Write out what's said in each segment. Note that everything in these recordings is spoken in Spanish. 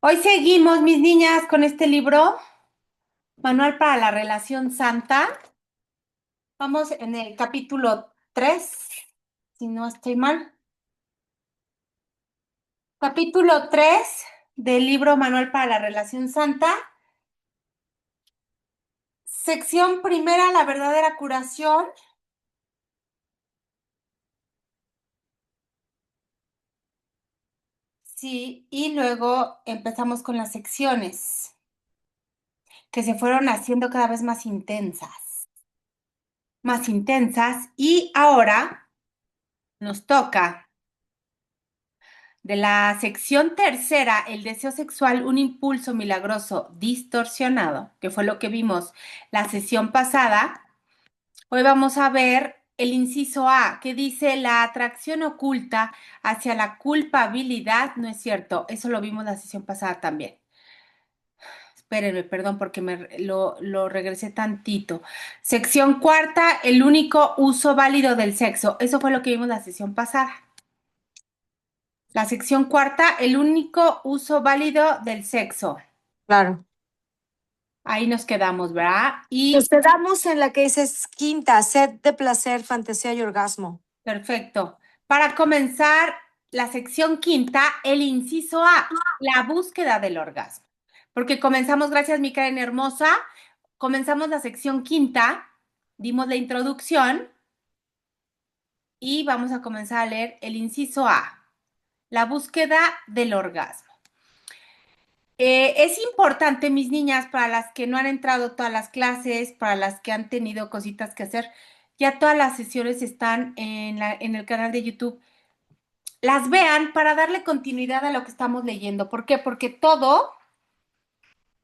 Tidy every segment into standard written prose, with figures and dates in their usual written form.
Hoy seguimos, mis niñas, con este libro, Manual para la Relación Santa. Vamos en el capítulo 3, si no estoy mal. Capítulo 3 del libro Manual para la Relación Santa. Sección primera, la verdadera curación. Sí, y luego empezamos con las secciones, que se fueron haciendo cada vez más intensas, y ahora nos toca de la sección tercera, el deseo sexual, un impulso milagroso distorsionado, que fue lo que vimos la sesión pasada. Hoy vamos a ver el inciso A, que dice la atracción oculta hacia la culpabilidad. No es cierto, eso lo vimos la sesión pasada también. Espérenme, perdón, porque lo regresé tantito. Sección cuarta, el único uso válido del sexo. Eso fue lo que vimos la sesión pasada. La sección cuarta, el único uso válido del sexo. Claro. Ahí nos quedamos, ¿verdad? Nos Y quedamos en la que dice quinta, sed de placer, fantasía y orgasmo. perfecto. Para comenzar la sección quinta, el inciso A, la búsqueda del orgasmo. Porque comenzamos, gracias, mi Karen hermosa, comenzamos la sección quinta, dimos la introducción y vamos a comenzar a leer el inciso A, la búsqueda del orgasmo. Es importante, mis niñas, para las que no han entrado todas las clases, para las que han tenido cositas que hacer, ya todas las sesiones están en el canal de YouTube. Las vean para darle continuidad a lo que estamos leyendo. ¿Por qué? Porque todo,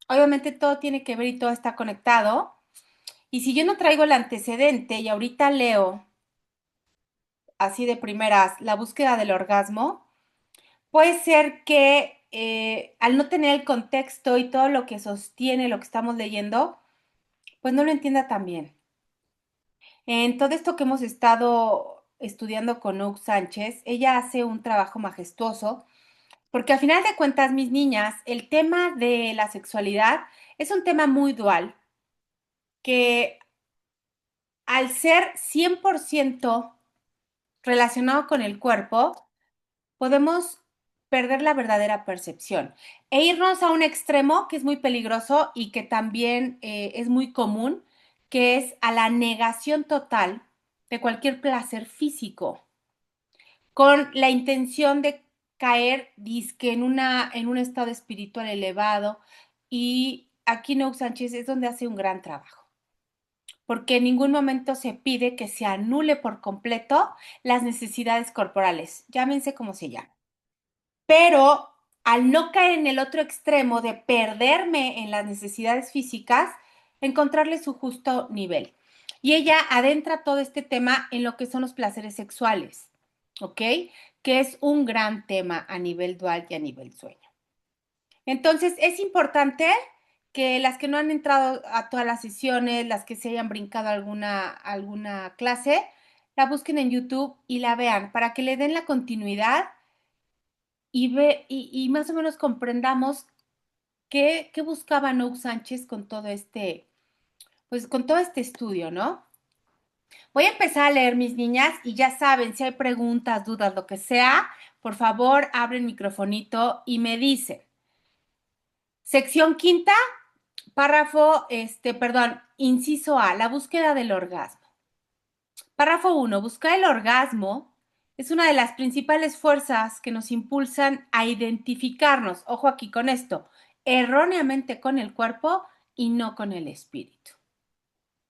obviamente todo tiene que ver y todo está conectado. Y si yo no traigo el antecedente y ahorita leo así de primeras la búsqueda del orgasmo, puede ser que al no tener el contexto y todo lo que sostiene lo que estamos leyendo, pues no lo entienda tan bien. En todo esto que hemos estado estudiando con Oak Sánchez, ella hace un trabajo majestuoso, porque al final de cuentas, mis niñas, el tema de la sexualidad es un tema muy dual, que al ser 100% relacionado con el cuerpo, podemos perder la verdadera percepción e irnos a un extremo que es muy peligroso y que también es muy común, que es a la negación total de cualquier placer físico, con la intención de caer disque en un estado espiritual elevado. Y aquí Nouk Sánchez es donde hace un gran trabajo, porque en ningún momento se pide que se anule por completo las necesidades corporales, llámense como se llamen. Pero al no caer en el otro extremo de perderme en las necesidades físicas, encontrarle su justo nivel. Y ella adentra todo este tema en lo que son los placeres sexuales, ¿ok? Que es un gran tema a nivel dual y a nivel sueño. Entonces, es importante que las que no han entrado a todas las sesiones, las que se hayan brincado alguna clase, la busquen en YouTube y la vean para que le den la continuidad y más o menos comprendamos qué buscaba Nouk Sánchez con todo pues con todo este estudio, ¿no? Voy a empezar a leer, mis niñas, y ya saben, si hay preguntas, dudas, lo que sea, por favor, abren microfonito y me dicen. Sección quinta, párrafo, perdón, inciso A, la búsqueda del orgasmo. Párrafo uno, buscar el orgasmo es una de las principales fuerzas que nos impulsan a identificarnos, ojo aquí con esto, erróneamente con el cuerpo y no con el espíritu.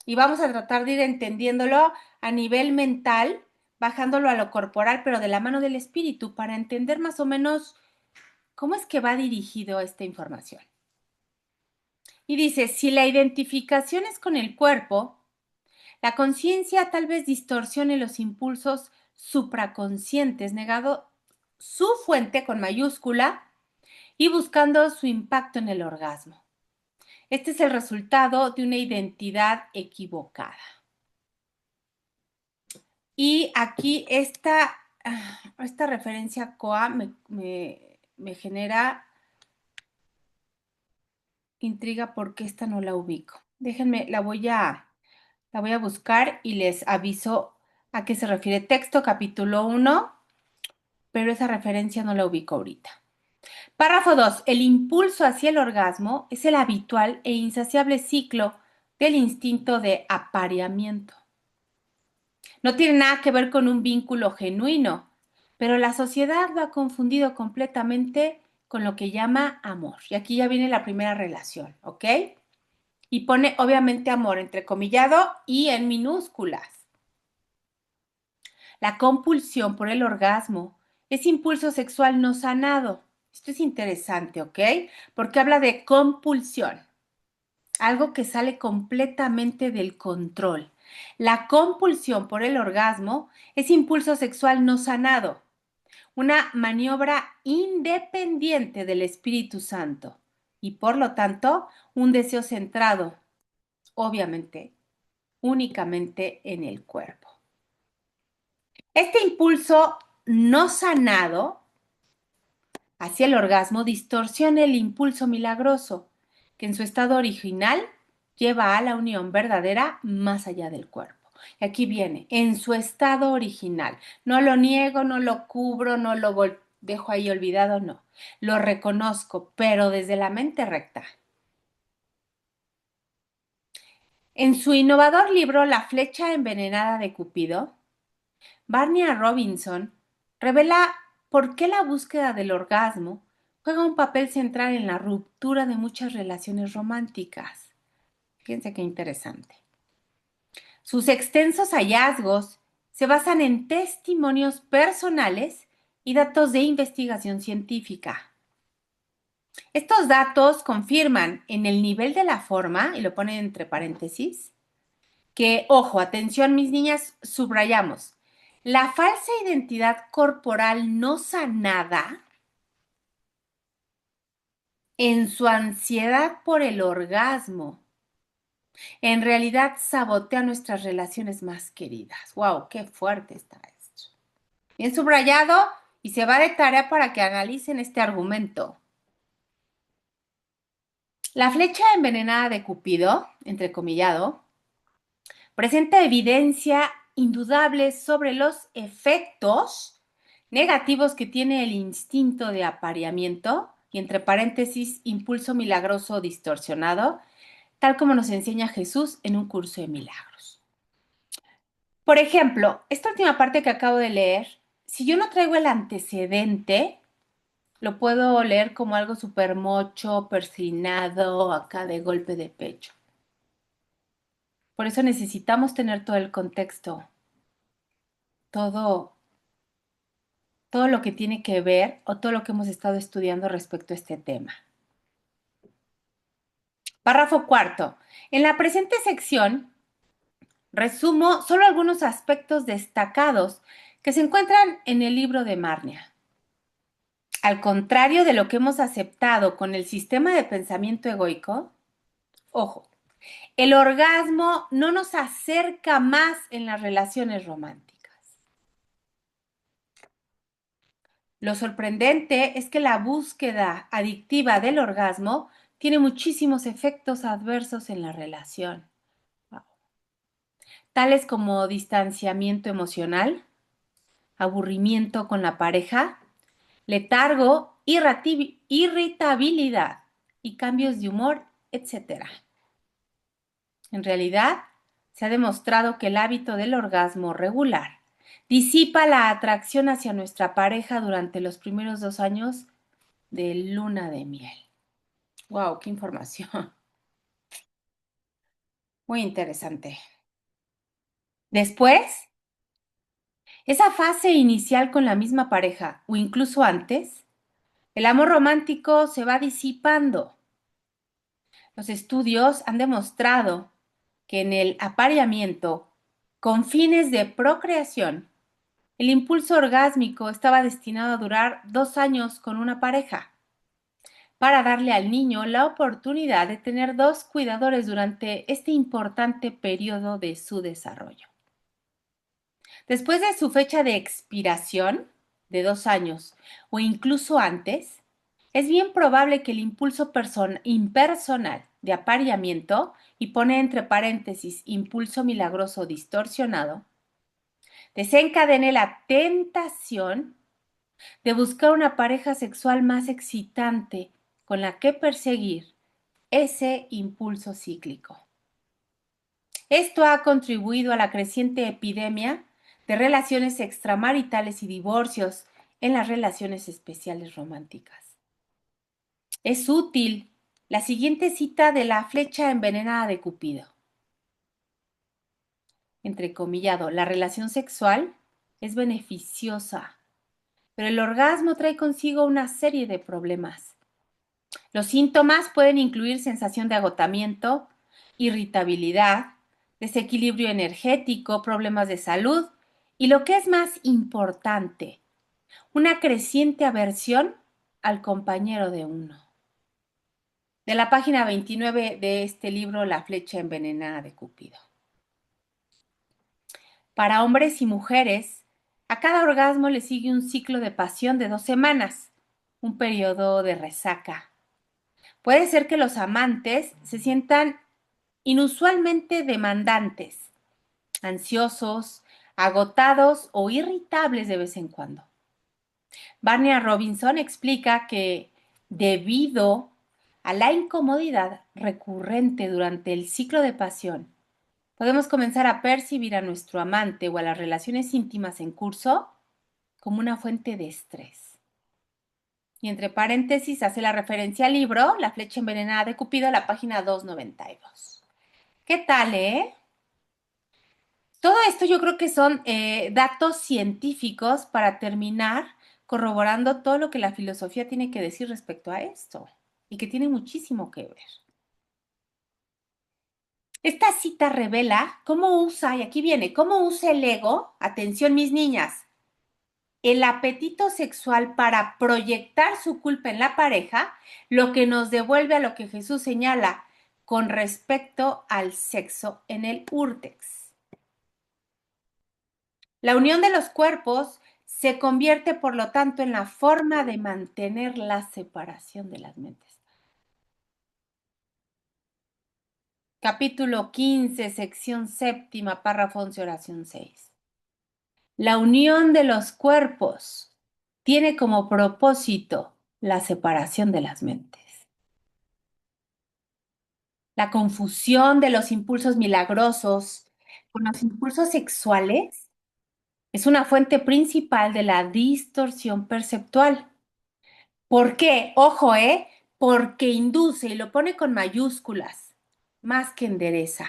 Y vamos a tratar de ir entendiéndolo a nivel mental, bajándolo a lo corporal, pero de la mano del espíritu, para entender más o menos cómo es que va dirigido esta información. Y dice, si la identificación es con el cuerpo, la conciencia tal vez distorsione los impulsos supraconscientes, negado su fuente con mayúscula y buscando su impacto en el orgasmo. Este es el resultado de una identidad equivocada. Y aquí esta referencia a COA me genera intriga porque esta no la ubico. Déjenme, la voy a buscar y les aviso a qué se refiere. Texto capítulo 1, pero esa referencia no la ubico ahorita. Párrafo 2. El impulso hacia el orgasmo es el habitual e insaciable ciclo del instinto de apareamiento. No tiene nada que ver con un vínculo genuino, pero la sociedad lo ha confundido completamente con lo que llama amor. Y aquí ya viene la primera relación, ¿ok? Y pone obviamente amor entrecomillado y en minúsculas. La compulsión por el orgasmo es impulso sexual no sanado. Esto es interesante, ¿ok? Porque habla de compulsión, algo que sale completamente del control. La compulsión por el orgasmo es impulso sexual no sanado, una maniobra independiente del Espíritu Santo y por lo tanto un deseo centrado, obviamente, únicamente en el cuerpo. Este impulso no sanado hacia el orgasmo distorsiona el impulso milagroso, que en su estado original lleva a la unión verdadera más allá del cuerpo. Y aquí viene, en su estado original. No lo niego, no lo cubro, no lo dejo ahí olvidado, no. Lo reconozco, pero desde la mente recta. En su innovador libro La flecha envenenada de Cupido, Barney Robinson revela por qué la búsqueda del orgasmo juega un papel central en la ruptura de muchas relaciones románticas. Fíjense qué interesante. Sus extensos hallazgos se basan en testimonios personales y datos de investigación científica. Estos datos confirman en el nivel de la forma, y lo ponen entre paréntesis, que, ojo, atención mis niñas, subrayamos, la falsa identidad corporal no sanada en su ansiedad por el orgasmo, en realidad sabotea nuestras relaciones más queridas. ¡Wow! ¡Qué fuerte está esto! Bien subrayado y se va de tarea para que analicen este argumento. La flecha envenenada de Cupido, entrecomillado, presenta evidencia indudable sobre los efectos negativos que tiene el instinto de apareamiento y entre paréntesis, impulso milagroso distorsionado, tal como nos enseña Jesús en un curso de milagros. Por ejemplo, esta última parte que acabo de leer, si yo no traigo el antecedente, lo puedo leer como algo súper mocho, persinado, acá de golpe de pecho. Por eso necesitamos tener todo el contexto, todo, todo lo que tiene que ver o todo lo que hemos estado estudiando respecto a este tema. Párrafo cuarto. En la presente sección resumo solo algunos aspectos destacados que se encuentran en el libro de Marnia. Al contrario de lo que hemos aceptado con el sistema de pensamiento egoico, ojo, el orgasmo no nos acerca más en las relaciones románticas. Lo sorprendente es que la búsqueda adictiva del orgasmo tiene muchísimos efectos adversos en la relación, tales como distanciamiento emocional, aburrimiento con la pareja, letargo, irritabilidad y cambios de humor, etc. En realidad, se ha demostrado que el hábito del orgasmo regular disipa la atracción hacia nuestra pareja durante los primeros 2 años de luna de miel. ¡Wow! ¡Qué información! Muy interesante. Después, esa fase inicial con la misma pareja o incluso antes, el amor romántico se va disipando. Los estudios han demostrado que en el apareamiento con fines de procreación, el impulso orgásmico estaba destinado a durar 2 años con una pareja, para darle al niño la oportunidad de tener 2 cuidadores durante este importante periodo de su desarrollo. Después de su fecha de expiración, de 2 años o incluso antes, es bien probable que el impulso impersonal de apareamiento, y pone entre paréntesis impulso milagroso distorsionado, desencadene la tentación de buscar una pareja sexual más excitante con la que perseguir ese impulso cíclico. Esto ha contribuido a la creciente epidemia de relaciones extramaritales y divorcios en las relaciones especiales románticas. Es útil la siguiente cita de la flecha envenenada de Cupido. Entrecomillado, la relación sexual es beneficiosa, pero el orgasmo trae consigo una serie de problemas. Los síntomas pueden incluir sensación de agotamiento, irritabilidad, desequilibrio energético, problemas de salud y, lo que es más importante, una creciente aversión al compañero de uno. De la página 29 de este libro, La flecha envenenada de Cupido. Para hombres y mujeres, a cada orgasmo le sigue un ciclo de pasión de 2 semanas, un periodo de resaca. Puede ser que los amantes se sientan inusualmente demandantes, ansiosos, agotados o irritables de vez en cuando. Barney Robinson explica que, debido a la incomodidad recurrente durante el ciclo de pasión, podemos comenzar a percibir a nuestro amante o a las relaciones íntimas en curso como una fuente de estrés. Y entre paréntesis hace la referencia al libro La flecha envenenada de Cupido, la página 292. ¿Qué tal, Todo esto yo creo que son datos científicos para terminar corroborando todo lo que la filosofía tiene que decir respecto a esto y que tiene muchísimo que ver. Esta cita revela cómo usa, y aquí viene, cómo usa el ego, atención mis niñas, el apetito sexual para proyectar su culpa en la pareja, lo que nos devuelve a lo que Jesús señala con respecto al sexo en el úrtex. La unión de los cuerpos se convierte, por lo tanto, en la forma de mantener la separación de las mentes. Capítulo 15, sección séptima, párrafo 11, oración 6. La unión de los cuerpos tiene como propósito la separación de las mentes. La confusión de los impulsos milagrosos con los impulsos sexuales es una fuente principal de la distorsión perceptual. ¿Por qué? Ojo, porque induce, y lo pone con mayúsculas, más que endereza,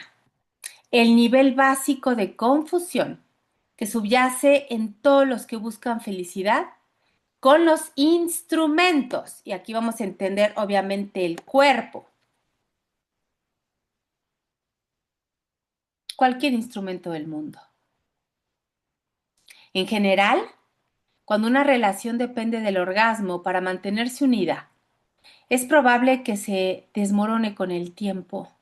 el nivel básico de confusión que subyace en todos los que buscan felicidad con los instrumentos. Y aquí vamos a entender, obviamente, el cuerpo. Cualquier instrumento del mundo. En general, cuando una relación depende del orgasmo para mantenerse unida, es probable que se desmorone con el tiempo,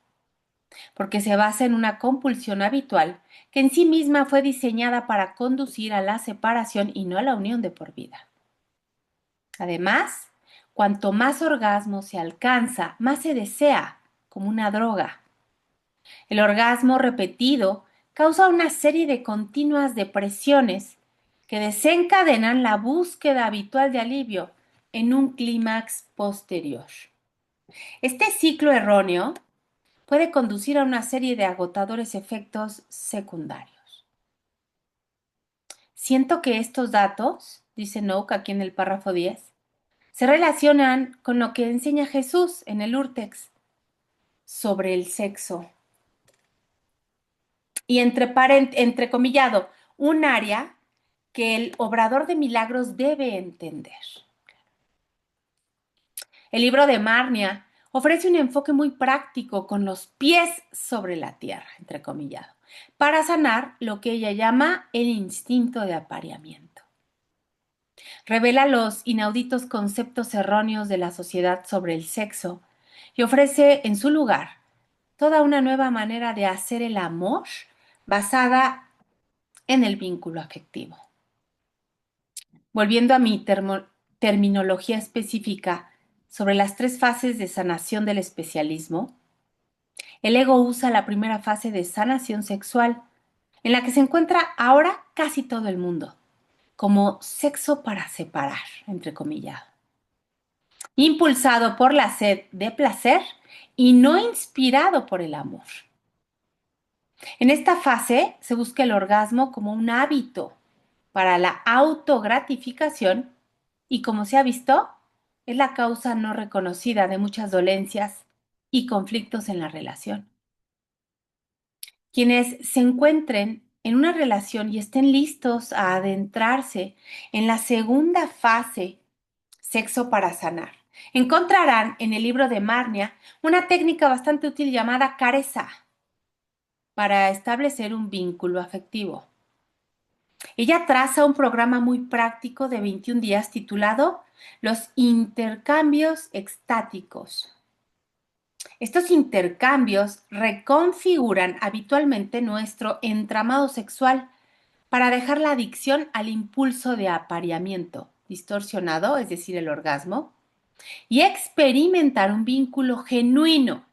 porque se basa en una compulsión habitual que en sí misma fue diseñada para conducir a la separación y no a la unión de por vida. Además, cuanto más orgasmo se alcanza, más se desea, como una droga. El orgasmo repetido causa una serie de continuas depresiones que desencadenan la búsqueda habitual de alivio en un clímax posterior. Este ciclo erróneo puede conducir a una serie de agotadores efectos secundarios. Siento que estos datos, dice Noak aquí en el párrafo 10, se relacionan con lo que enseña Jesús en el úrtex sobre el sexo. Y entrecomillado, un área que el obrador de milagros debe entender. El libro de Marnia ofrece un enfoque muy práctico con los pies sobre la tierra, entrecomillado, para sanar lo que ella llama el instinto de apareamiento. Revela los inauditos conceptos erróneos de la sociedad sobre el sexo y ofrece en su lugar toda una nueva manera de hacer el amor basada en el vínculo afectivo. Volviendo a mi terminología específica, sobre las 3 fases de sanación del especialismo, el ego usa la primera fase de sanación sexual, en la que se encuentra ahora casi todo el mundo, como sexo para separar, entre comillas, impulsado por la sed de placer y no inspirado por el amor. En esta fase se busca el orgasmo como un hábito para la autogratificación y, como se ha visto, es la causa no reconocida de muchas dolencias y conflictos en la relación. Quienes se encuentren en una relación y estén listos a adentrarse en la segunda fase, sexo para sanar, encontrarán en el libro de Marnia una técnica bastante útil llamada careza para establecer un vínculo afectivo. Ella traza un programa muy práctico de 21 días titulado Los intercambios extáticos. Estos intercambios reconfiguran habitualmente nuestro entramado sexual para dejar la adicción al impulso de apareamiento distorsionado, es decir, el orgasmo, y experimentar un vínculo genuino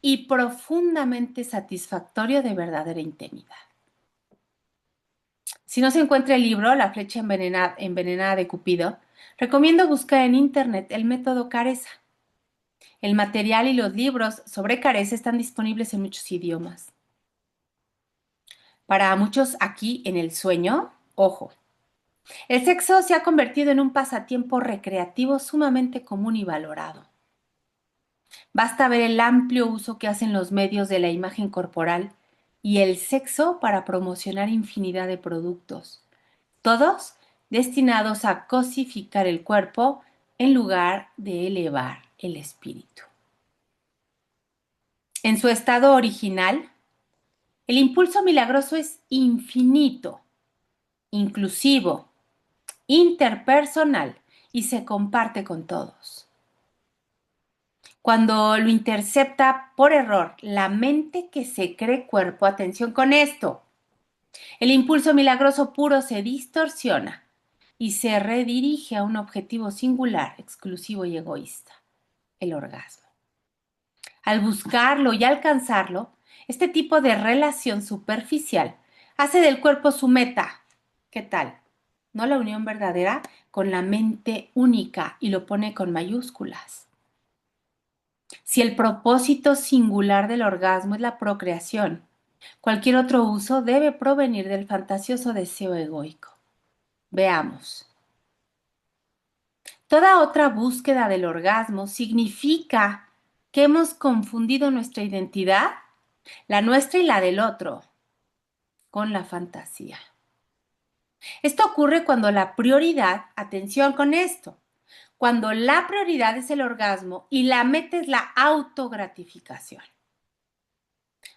y profundamente satisfactorio de verdadera intimidad. Si no se encuentra el libro La flecha envenenada de Cupido, recomiendo buscar en internet el método Careza. El material y los libros sobre Careza están disponibles en muchos idiomas. Para muchos aquí en el sueño, ojo, el sexo se ha convertido en un pasatiempo recreativo sumamente común y valorado. Basta ver el amplio uso que hacen los medios de la imagen corporal y el sexo para promocionar infinidad de productos, todos destinados a cosificar el cuerpo en lugar de elevar el espíritu. En su estado original, el impulso milagroso es infinito, inclusivo, interpersonal y se comparte con todos. Cuando lo intercepta por error la mente que se cree cuerpo, atención con esto, el impulso milagroso puro se distorsiona y se redirige a un objetivo singular, exclusivo y egoísta, el orgasmo. Al buscarlo y alcanzarlo, este tipo de relación superficial hace del cuerpo su meta. ¿Qué tal? ¿No la unión verdadera con la mente única y lo pone con mayúsculas? Si el propósito singular del orgasmo es la procreación, cualquier otro uso debe provenir del fantasioso deseo egoico. Veamos. Toda otra búsqueda del orgasmo significa que hemos confundido nuestra identidad, la nuestra y la del otro, con la fantasía. Esto ocurre cuando la prioridad, atención con esto, cuando la prioridad es el orgasmo y la meta es la autogratificación.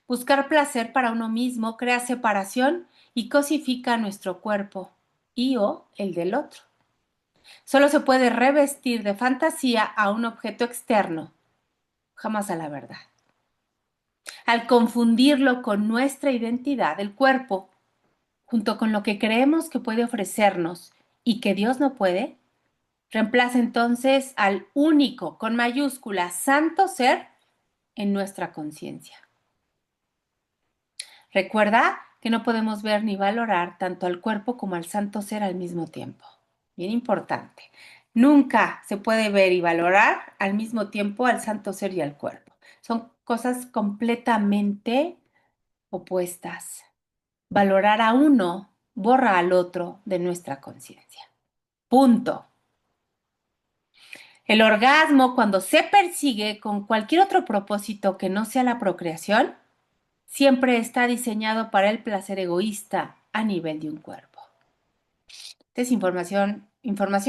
Buscar placer para uno mismo crea separación y cosifica nuestro cuerpo y o el del otro. Solo se puede revestir de fantasía a un objeto externo, jamás a la verdad. Al confundirlo con nuestra identidad, el cuerpo, junto con lo que creemos que puede ofrecernos y que Dios no puede, reemplaza entonces al único, con mayúscula, santo ser en nuestra conciencia. Recuerda que no podemos ver ni valorar tanto al cuerpo como al santo ser al mismo tiempo. Bien importante. Nunca se puede ver y valorar al mismo tiempo al santo ser y al cuerpo. Son cosas completamente opuestas. Valorar a uno borra al otro de nuestra conciencia. Punto. El orgasmo, cuando se persigue con cualquier otro propósito que no sea la procreación, siempre está diseñado para el placer egoísta a nivel de un cuerpo. Esta es información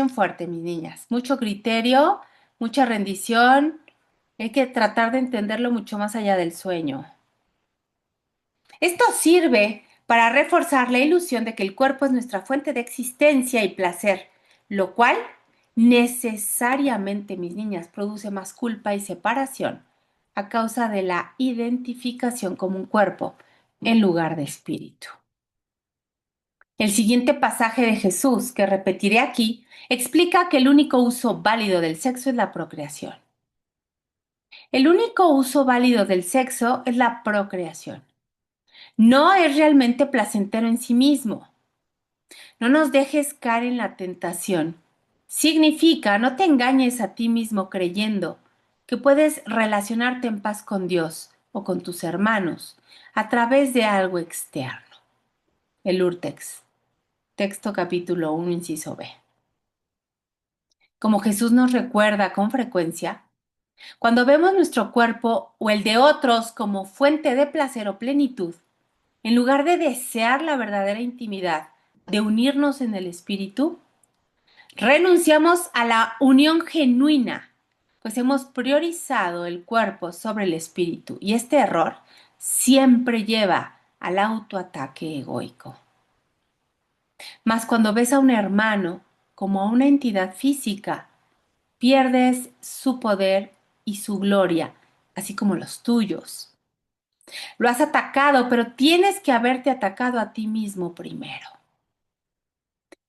fuerte, mis niñas. Mucho criterio, mucha rendición. Hay que tratar de entenderlo mucho más allá del sueño. Esto sirve para reforzar la ilusión de que el cuerpo es nuestra fuente de existencia y placer, lo cual necesariamente, mis niñas, produce más culpa y separación a causa de la identificación como un cuerpo en lugar de espíritu. El siguiente pasaje de Jesús, que repetiré aquí, explica que el único uso válido del sexo es la procreación. El único uso válido del sexo es la procreación. No es realmente placentero en sí mismo. No nos dejes caer en la tentación. Significa, no te engañes a ti mismo creyendo que puedes relacionarte en paz con Dios o con tus hermanos a través de algo externo. El Urtext, texto capítulo 1, inciso B. Como Jesús nos recuerda con frecuencia, cuando vemos nuestro cuerpo o el de otros como fuente de placer o plenitud, en lugar de desear la verdadera intimidad, de unirnos en el espíritu, renunciamos a la unión genuina, pues hemos priorizado el cuerpo sobre el espíritu y este error siempre lleva al autoataque egoico. Mas cuando ves a un hermano como a una entidad física, pierdes su poder y su gloria, así como los tuyos. Lo has atacado, pero tienes que haberte atacado a ti mismo primero.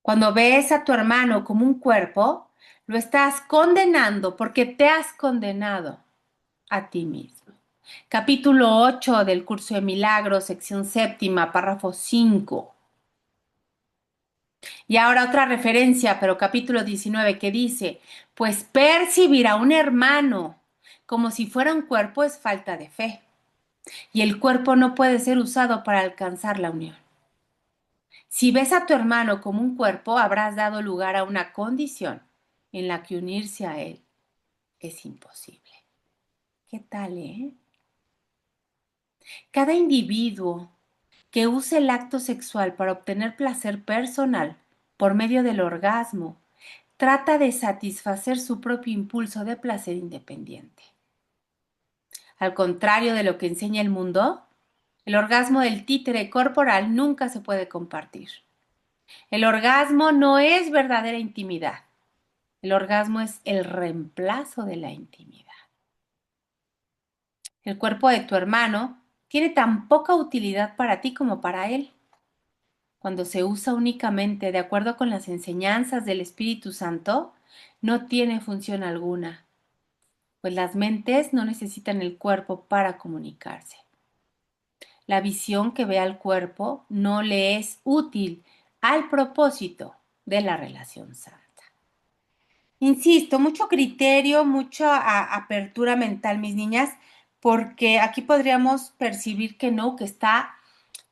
Cuando ves a tu hermano como un cuerpo, lo estás condenando porque te has condenado a ti mismo. Capítulo 8 del curso de Milagros, sección séptima, párrafo 5. Y ahora otra referencia, pero capítulo 19 que dice, pues percibir a un hermano como si fuera un cuerpo es falta de fe. Y el cuerpo no puede ser usado para alcanzar la unión. Si ves a tu hermano como un cuerpo, habrás dado lugar a una condición en la que unirse a él es imposible. ¿Qué tal, eh? Cada individuo que use el acto sexual para obtener placer personal por medio del orgasmo trata de satisfacer su propio impulso de placer independiente. Al contrario de lo que enseña el mundo, el orgasmo del títere corporal nunca se puede compartir. El orgasmo no es verdadera intimidad. El orgasmo es el reemplazo de la intimidad. El cuerpo de tu hermano tiene tan poca utilidad para ti como para él. Cuando se usa únicamente de acuerdo con las enseñanzas del Espíritu Santo, no tiene función alguna, pues las mentes no necesitan el cuerpo para comunicarse. La visión que ve al cuerpo no le es útil al propósito de la relación santa. Insisto, mucho criterio, mucha apertura mental, mis niñas, porque aquí podríamos percibir que no, que está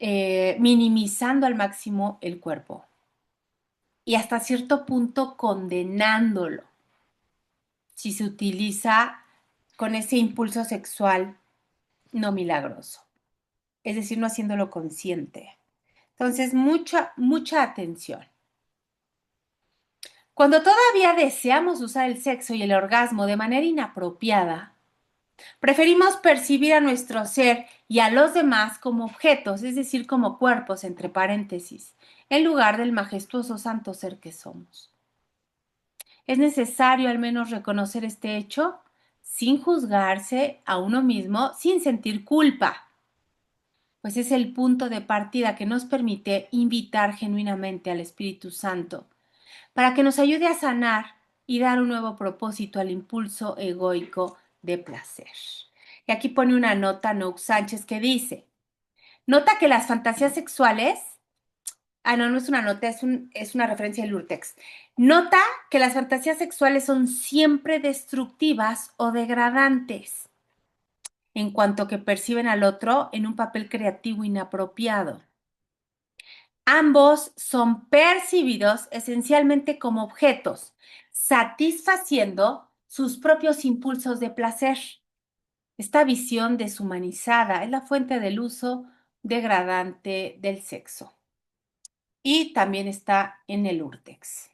minimizando al máximo el cuerpo y hasta cierto punto condenándolo si se utiliza con ese impulso sexual no milagroso, es decir, no haciéndolo consciente. Entonces, mucha atención. Cuando todavía deseamos usar el sexo y el orgasmo de manera inapropiada, preferimos percibir a nuestro ser y a los demás como objetos, es decir, como cuerpos, entre paréntesis, en lugar del majestuoso santo ser que somos. Es necesario al menos reconocer este hecho sin juzgarse a uno mismo, sin sentir culpa, pues es el punto de partida que nos permite invitar genuinamente al Espíritu Santo para que nos ayude a sanar y dar un nuevo propósito al impulso egoico de placer. Y aquí pone una nota Nouk Sánchez que dice, nota que las fantasías sexuales, no es una nota, es una referencia del Urtext, nota que las fantasías sexuales son siempre destructivas o degradantes, en cuanto que perciben al otro en un papel creativo inapropiado. Ambos son percibidos esencialmente como objetos, satisfaciendo sus propios impulsos de placer. Esta visión deshumanizada es la fuente del uso degradante del sexo. Y también está en el Urtext.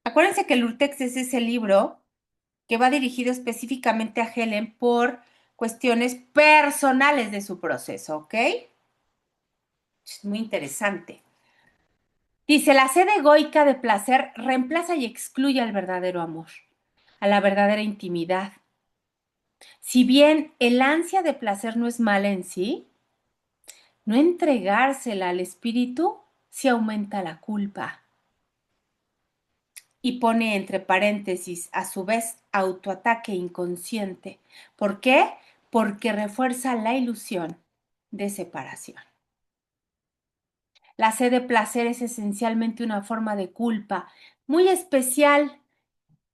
Acuérdense que el Urtext es ese libro que va dirigido específicamente a Helen por cuestiones personales de su proceso, ¿ok? Es muy interesante. Dice, la sed egoica de placer reemplaza y excluye al verdadero amor, a la verdadera intimidad. Si bien el ansia de placer no es mala en sí, no entregársela al espíritu se aumenta la culpa. Y pone entre paréntesis, a su vez, autoataque inconsciente. ¿Por qué? Porque refuerza la ilusión de separación. La sed de placer es esencialmente una forma de culpa muy especial,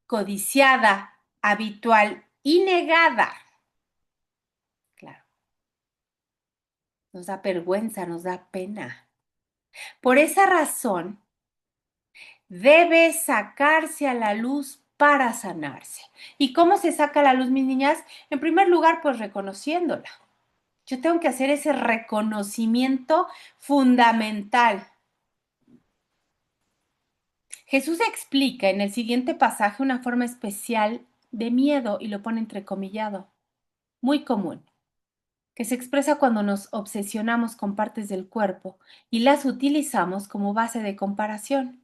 codiciada, habitual y negada. Claro, nos da vergüenza, nos da pena. Por esa razón, debe sacarse a la luz para sanarse. ¿Y cómo se saca a la luz, mis niñas? En primer lugar, pues reconociéndola. Yo tengo que hacer ese reconocimiento fundamental. Jesús explica en el siguiente pasaje una forma especial de miedo y lo pone entrecomillado, muy común, que se expresa cuando nos obsesionamos con partes del cuerpo y las utilizamos como base de comparación.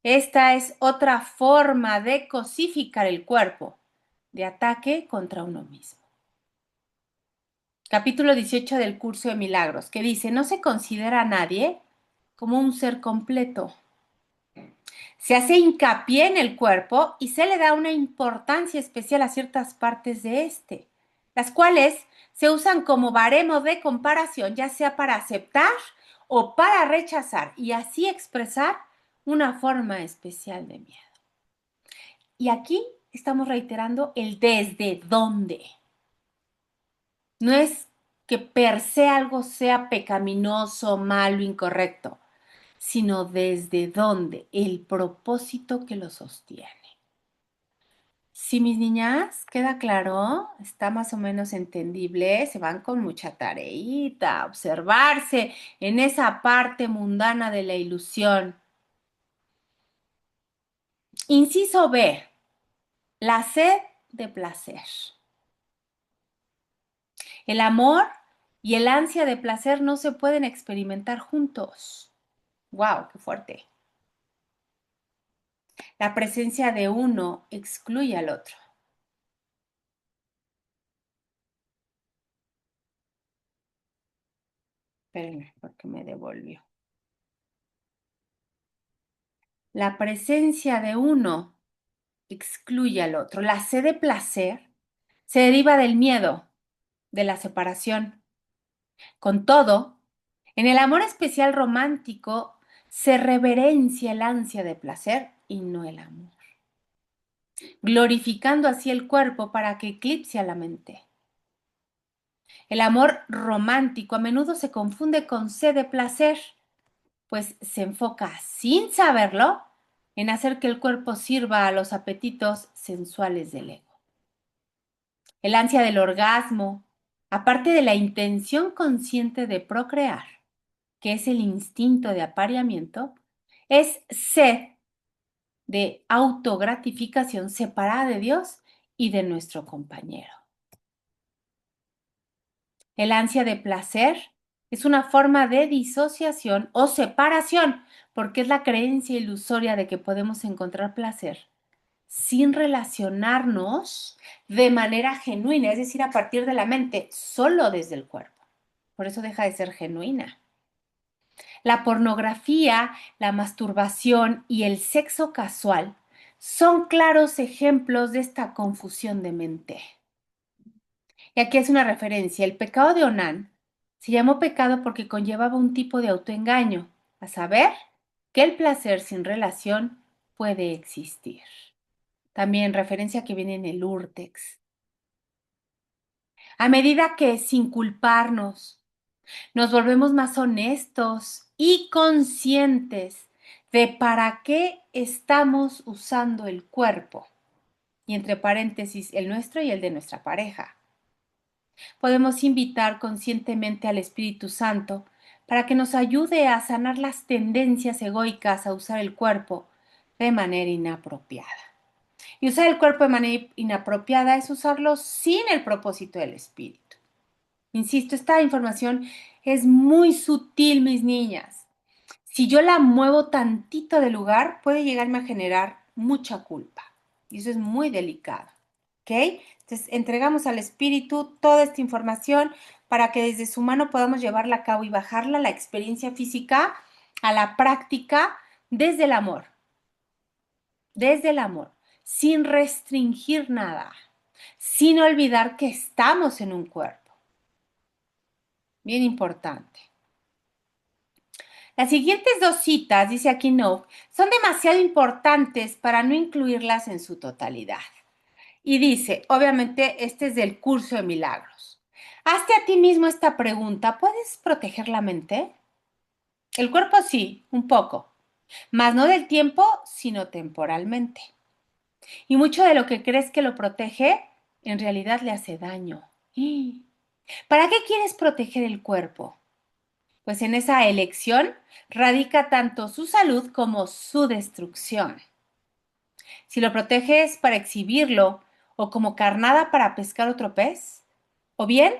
Esta es otra forma de cosificar el cuerpo, de ataque contra uno mismo. Capítulo 18 del curso de milagros, que dice, no se considera a nadie como un ser completo. Se hace hincapié en el cuerpo y se le da una importancia especial a ciertas partes de este, las cuales se usan como baremo de comparación, ya sea para aceptar o para rechazar y así expresar una forma especial de miedo. Y aquí estamos reiterando el desde dónde. No es que per se algo sea pecaminoso, malo, incorrecto, sino desde dónde, el propósito que lo sostiene. Si mis niñas, queda claro, está más o menos entendible, se van con mucha tareita, observarse en esa parte mundana de la ilusión. Inciso B, la sed de placer. El amor y el ansia de placer no se pueden experimentar juntos. ¡Wow! ¡Qué fuerte! La presencia de uno excluye al otro. Espérenme, porque me devolvió. La presencia de uno excluye al otro. La sed de placer se deriva del miedo, de la separación. Con todo, en el amor especial romántico se reverencia el ansia de placer y no el amor, glorificando así el cuerpo para que eclipse a la mente. El amor romántico a menudo se confunde con sed de placer, pues se enfoca, sin saberlo, en hacer que el cuerpo sirva a los apetitos sensuales del ego. El ansia del orgasmo, aparte de la intención consciente de procrear, que es el instinto de apareamiento, es sed de autogratificación separada de Dios y de nuestro compañero. El ansia de placer es una forma de disociación o separación, porque es la creencia ilusoria de que podemos encontrar placer sin relacionarnos de manera genuina, es decir, a partir de la mente, solo desde el cuerpo. Por eso deja de ser genuina. La pornografía, la masturbación y el sexo casual son claros ejemplos de esta confusión de mente. Y aquí es una referencia. El pecado de Onán se llamó pecado porque conllevaba un tipo de autoengaño, a saber, que el placer sin relación puede existir. También referencia que viene en el úrtex. A medida que, sin culparnos, nos volvemos más honestos y conscientes de para qué estamos usando el cuerpo, y entre paréntesis, el nuestro y el de nuestra pareja. Podemos invitar conscientemente al Espíritu Santo para que nos ayude a sanar las tendencias egoicas a usar el cuerpo de manera inapropiada. Y usar el cuerpo de manera inapropiada es usarlo sin el propósito del Espíritu. Insisto, esta información es muy sutil, mis niñas. Si yo la muevo tantito de lugar, puede llegarme a generar mucha culpa. Y eso es muy delicado. ¿Ok? Entonces, entregamos al Espíritu toda esta información para que desde su mano podamos llevarla a cabo y bajarla a la experiencia física a la práctica desde el amor, sin restringir nada, sin olvidar que estamos en un cuerpo. Bien importante. Las siguientes dos citas, dice aquí Nogue, son demasiado importantes para no incluirlas en su totalidad. Y dice, obviamente, este es del curso de milagros. Hazte a ti mismo esta pregunta, ¿puedes proteger la mente? El cuerpo sí, un poco, mas no del tiempo, sino temporalmente. Y mucho de lo que crees que lo protege, en realidad le hace daño. ¿Para qué quieres proteger el cuerpo? Pues en esa elección radica tanto su salud como su destrucción. Si lo proteges para exhibirlo o como carnada para pescar otro pez, o bien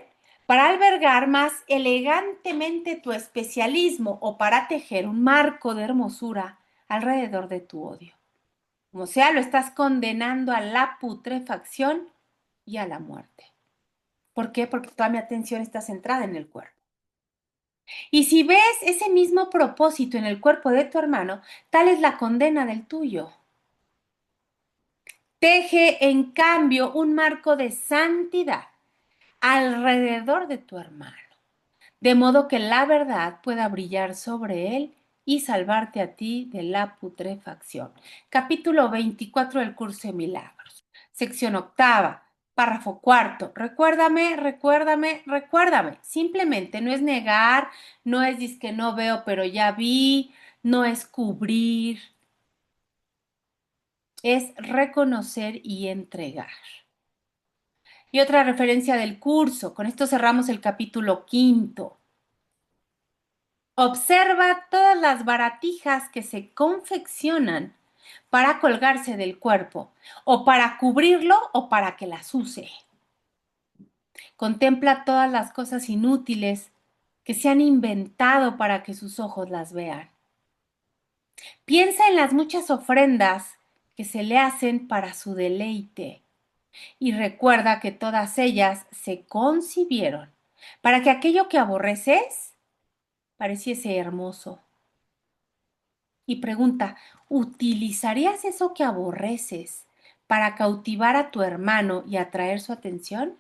para albergar más elegantemente tu especialismo o para tejer un marco de hermosura alrededor de tu odio. Como sea, lo estás condenando a la putrefacción y a la muerte. ¿Por qué? Porque toda mi atención está centrada en el cuerpo. Y si ves ese mismo propósito en el cuerpo de tu hermano, tal es la condena del tuyo. Teje, en cambio, un marco de santidad alrededor de tu hermano, de modo que la verdad pueda brillar sobre él y salvarte a ti de la putrefacción. Capítulo 24 del curso de milagros. Sección octava, párrafo cuarto. Recuérdame, recuérdame, recuérdame. Simplemente no es negar, no es disque no veo, pero ya vi, no es cubrir, es reconocer y entregar. Y otra referencia del curso. Con esto cerramos el capítulo quinto. Observa todas las baratijas que se confeccionan para colgarse del cuerpo, o para cubrirlo o para que las use. Contempla todas las cosas inútiles que se han inventado para que sus ojos las vean. Piensa en las muchas ofrendas que se le hacen para su deleite y recuerda que todas ellas se concibieron para que aquello que aborreces pareciese hermoso. Y pregunta, ¿utilizarías eso que aborreces para cautivar a tu hermano y atraer su atención?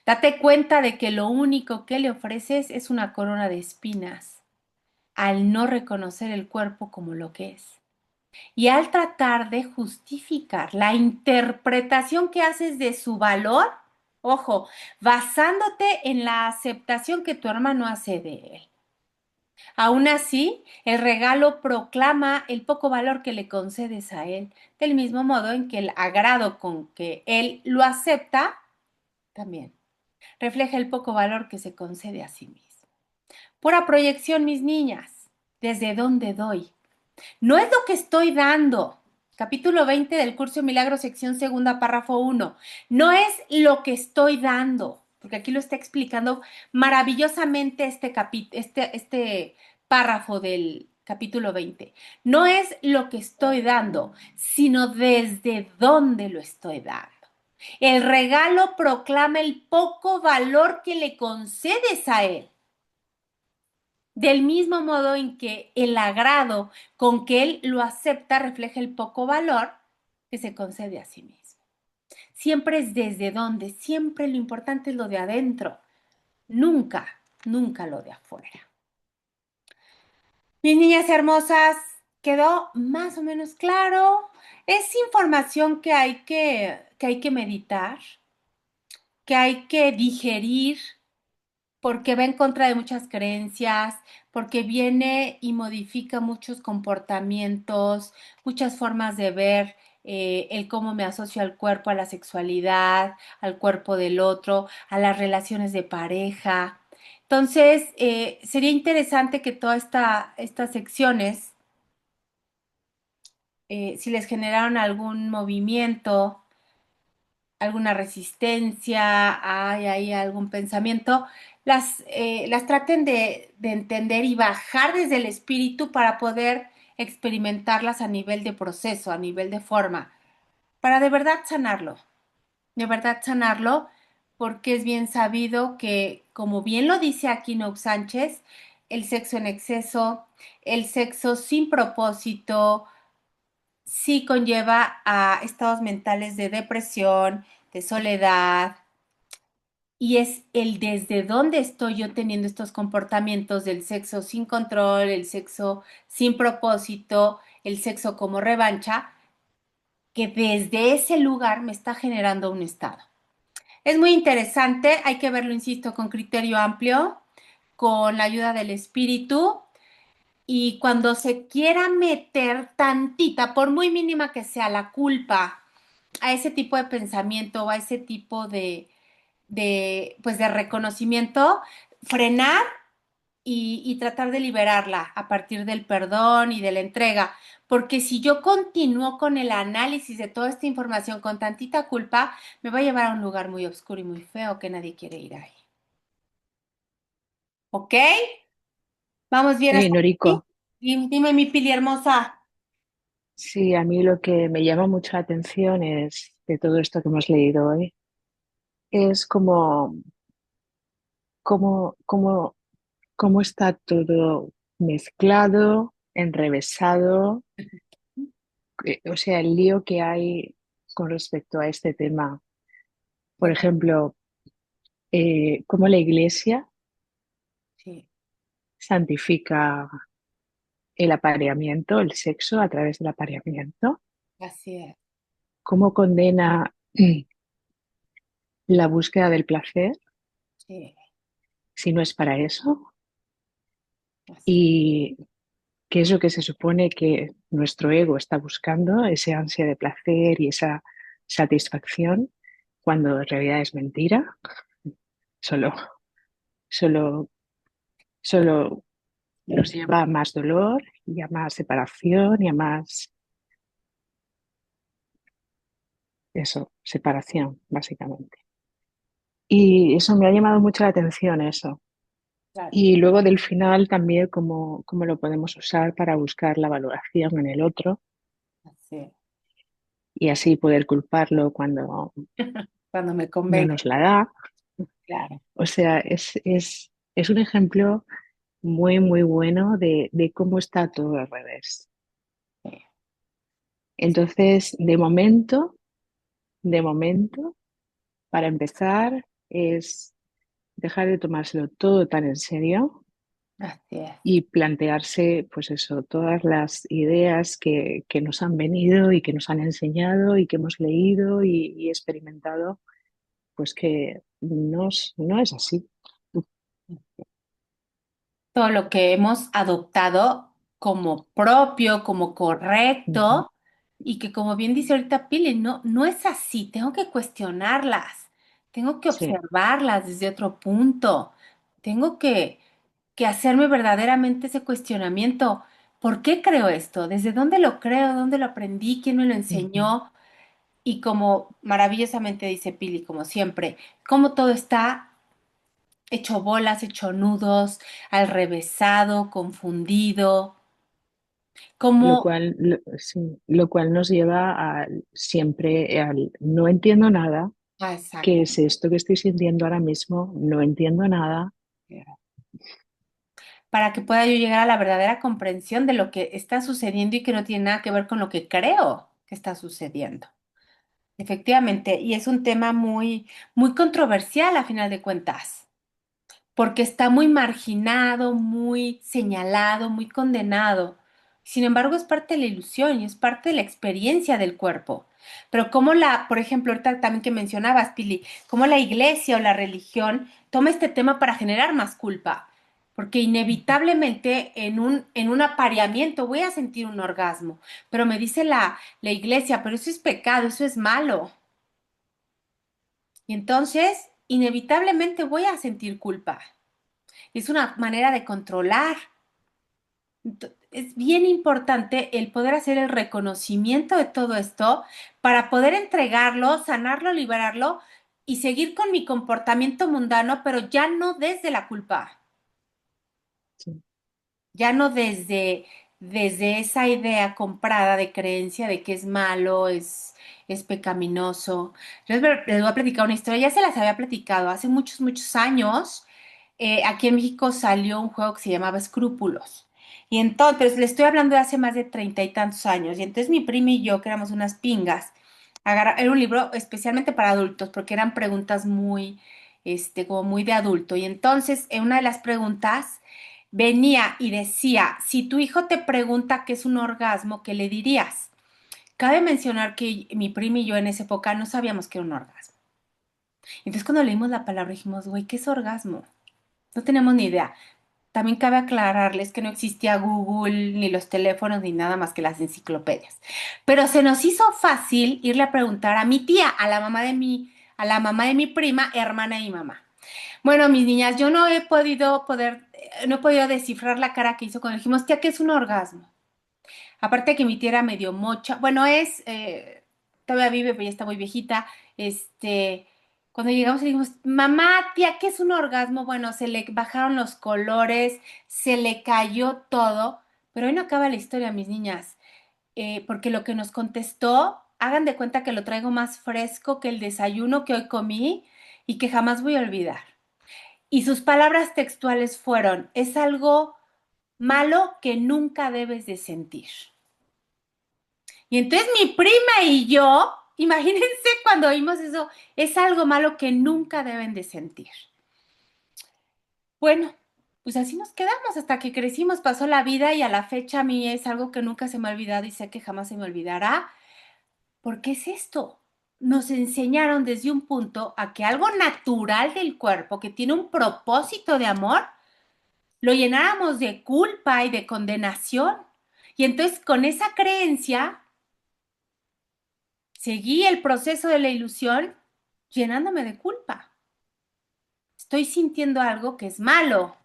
Date cuenta de que lo único que le ofreces es una corona de espinas, al no reconocer el cuerpo como lo que es. Y al tratar de justificar la interpretación que haces de su valor, ojo, basándote en la aceptación que tu hermano hace de él. Aún así, el regalo proclama el poco valor que le concedes a él, del mismo modo en que el agrado con que él lo acepta también refleja el poco valor que se concede a sí mismo. Pura proyección, mis niñas. ¿Desde dónde doy? No es lo que estoy dando. Capítulo 20 del curso de Milagros, sección segunda, párrafo 1. No es lo que estoy dando, porque aquí lo está explicando maravillosamente este párrafo del capítulo 20. No es lo que estoy dando, sino desde dónde lo estoy dando. El regalo proclama el poco valor que le concedes a él. Del mismo modo en que el agrado con que él lo acepta refleja el poco valor que se concede a sí mismo. Siempre es desde dónde, siempre lo importante es lo de adentro, nunca, nunca lo de afuera. Mis niñas hermosas, ¿quedó más o menos claro? Es información que hay que meditar, que hay que digerir, porque va en contra de muchas creencias, porque viene y modifica muchos comportamientos, muchas formas de ver el cómo me asocio al cuerpo, a la sexualidad, al cuerpo del otro, a las relaciones de pareja. Entonces, sería interesante que todas estas secciones, si les generaron algún movimiento, alguna resistencia, hay ahí algún pensamiento, las traten de entender y bajar desde el espíritu para poder experimentarlas a nivel de proceso, a nivel de forma, para de verdad sanarlo, porque es bien sabido que, como bien lo dice aquí Nob Sánchez, el sexo en exceso, el sexo sin propósito, sí conlleva a estados mentales de depresión, de soledad, y es el desde dónde estoy yo teniendo estos comportamientos del sexo sin control, el sexo sin propósito, el sexo como revancha, que desde ese lugar me está generando un estado. Es muy interesante, hay que verlo, insisto, con criterio amplio, con la ayuda del espíritu y cuando se quiera meter tantita, por muy mínima que sea la culpa, a ese tipo de pensamiento o a ese tipo pues de reconocimiento, frenar y tratar de liberarla a partir del perdón y de la entrega. Porque si yo continúo con el análisis de toda esta información con tantita culpa, me va a llevar a un lugar muy oscuro y muy feo que nadie quiere ir ahí. ¿Ok? Vamos bien hasta aquí. Noriko, Dime, mi Pili hermosa. sí, a mí lo que me llama mucho la atención es de todo esto que hemos leído hoy, es cómo, cómo está todo mezclado, enrevesado, o sea, el lío que hay con respecto a este tema. Por Total, ejemplo, cómo la Iglesia sí, santifica el apareamiento, el sexo a través del apareamiento, así es, cómo condena la búsqueda del placer sí, si no es para eso. así Y qué es lo que se supone que nuestro ego está buscando, ese ansia de placer y esa satisfacción, cuando en realidad es mentira, solo, solo, solo nos lleva a más dolor y a más separación y a más, eso, separación, básicamente. Y eso me ha llamado mucho la atención, eso. claro, Y luego del final también cómo lo podemos usar para buscar la valoración en el otro así es. y así poder culparlo cuando Cuando me no convenga, nos la da. claro. O sea, es un ejemplo muy, muy bueno de cómo está todo al revés. Sí, Entonces, de momento, para empezar, es dejar de tomárselo todo tan en serio así es. y plantearse, pues eso, todas las ideas que nos han venido y que nos han enseñado y que hemos leído y experimentado, pues que no es así. Todo lo que hemos adoptado como propio, como Ujú. correcto, y que como bien dice ahorita Pili, no es así, tengo que cuestionarlas, tengo que Sí. observarlas desde otro punto, tengo que hacerme verdaderamente ese cuestionamiento. ¿Por qué creo esto? ¿Desde dónde lo creo? ¿Dónde lo aprendí? ¿Quién me lo Ujú. enseñó? Y como maravillosamente dice Pili, como siempre, cómo todo está hecho bolas, hecho nudos, al revésado, confundido, como, Sí, lo cual nos lleva a siempre al no entiendo nada, ¿qué exacto, es esto que estoy sintiendo ahora mismo? No entiendo nada. para que pueda yo llegar a la verdadera comprensión de lo que está sucediendo y que no tiene nada que ver con lo que creo que está sucediendo. Efectivamente, y es un tema muy controversial a final de cuentas, porque está muy marginado, muy señalado, muy condenado. Sin embargo, es parte de la ilusión y es parte de la experiencia del cuerpo. Pero como por ejemplo, ahorita también que mencionabas, Pili, como la iglesia o la religión toma este tema para generar más culpa, porque inevitablemente en un apareamiento voy a sentir un orgasmo, pero me dice la iglesia, pero eso es pecado, eso es malo. Y entonces, inevitablemente voy a sentir culpa. Es una manera de controlar. Es bien importante el poder hacer el reconocimiento de todo esto para poder entregarlo, sanarlo, liberarlo y seguir con mi comportamiento mundano, pero ya no desde la culpa, Sí. ya no desde esa idea comprada de creencia de que es malo, es pecaminoso. Les voy a platicar una historia, ya se las había platicado hace muchos, muchos años. aquí en México salió un juego que se llamaba Escrúpulos. Y entonces, le estoy hablando de hace más de 30 y tantos años. Y entonces mi prima y yo, que éramos unas pingas, era un libro especialmente para adultos, porque eran preguntas muy, como muy de adulto. Y entonces, en una de las preguntas venía y decía, si tu hijo te pregunta qué es un orgasmo, ¿qué le dirías? Cabe mencionar que mi prima y yo en esa época no sabíamos qué era un orgasmo. Entonces, cuando leímos la palabra dijimos, güey, ¿qué es orgasmo? No tenemos ni idea. También cabe aclararles que no existía Google, ni los teléfonos, ni nada más que las enciclopedias. Pero se nos hizo fácil irle a preguntar a mi tía, a la mamá de mi prima, hermana y mamá. Bueno, mis niñas, yo no he podido descifrar la cara que hizo cuando dijimos, tía, ¿qué es un orgasmo? Aparte que mi tía era medio mocha, bueno, todavía vive, pero ya está muy viejita. Cuando llegamos le dijimos, mamá, tía, ¿qué es un orgasmo? Bueno, se le bajaron los colores, se le cayó todo, pero hoy no acaba la historia, mis niñas, porque lo que nos contestó, hagan de cuenta que lo traigo más fresco que el desayuno que hoy comí y que jamás voy a olvidar. Y sus palabras textuales fueron, es algo malo que nunca debes de sentir. Y entonces mi prima y yo, imagínense cuando oímos eso, es algo malo que nunca deben de sentir. Bueno, pues así nos quedamos hasta que crecimos, pasó la vida y a la fecha a mí es algo que nunca se me ha olvidado y sé que jamás se me olvidará. ¿Por qué es esto? Nos enseñaron desde un punto a que algo natural del cuerpo, que tiene un propósito de amor, lo llenáramos de culpa y de condenación. Y entonces con esa creencia seguí el proceso de la ilusión llenándome de culpa. Estoy sintiendo algo que es malo.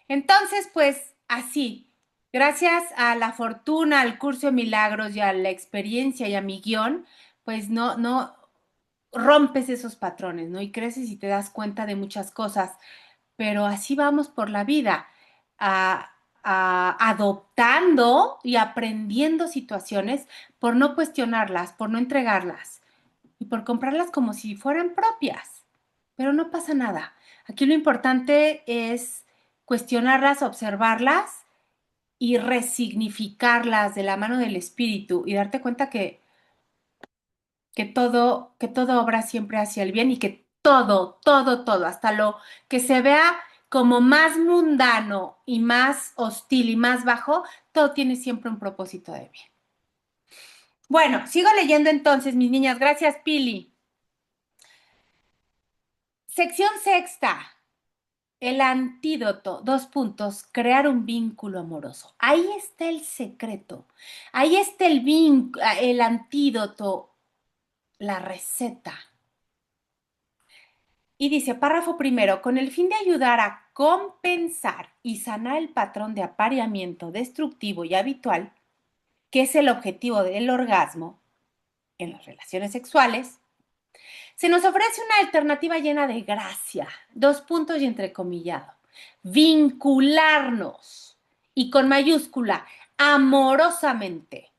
Entonces, pues así, gracias a la fortuna, al curso de milagros y a la experiencia y a mi guión, pues no rompes esos patrones, ¿no? Y creces y te das cuenta de muchas cosas, pero así vamos por la vida, a- adoptando y aprendiendo situaciones por no cuestionarlas, por no entregarlas y por comprarlas como si fueran propias. Pero no pasa nada. Aquí lo importante es cuestionarlas, observarlas y resignificarlas de la mano del espíritu y darte cuenta que todo obra siempre hacia el bien y que todo, hasta lo que se vea como más mundano y más hostil y más bajo, todo tiene siempre un propósito de bien. Bueno, sigo leyendo entonces, mis niñas. Gracias, Pili. Sección sexta. El antídoto, dos puntos, crear un vínculo amoroso. Ahí está el secreto. Ahí está el antídoto, la receta. Y dice, párrafo primero, con el fin de ayudar a compensar y sanar el patrón de apareamiento destructivo y habitual, que es el objetivo del orgasmo en las relaciones sexuales, se nos ofrece una alternativa llena de gracia, dos puntos y entrecomillado, vincularnos y con mayúscula, amorosamente,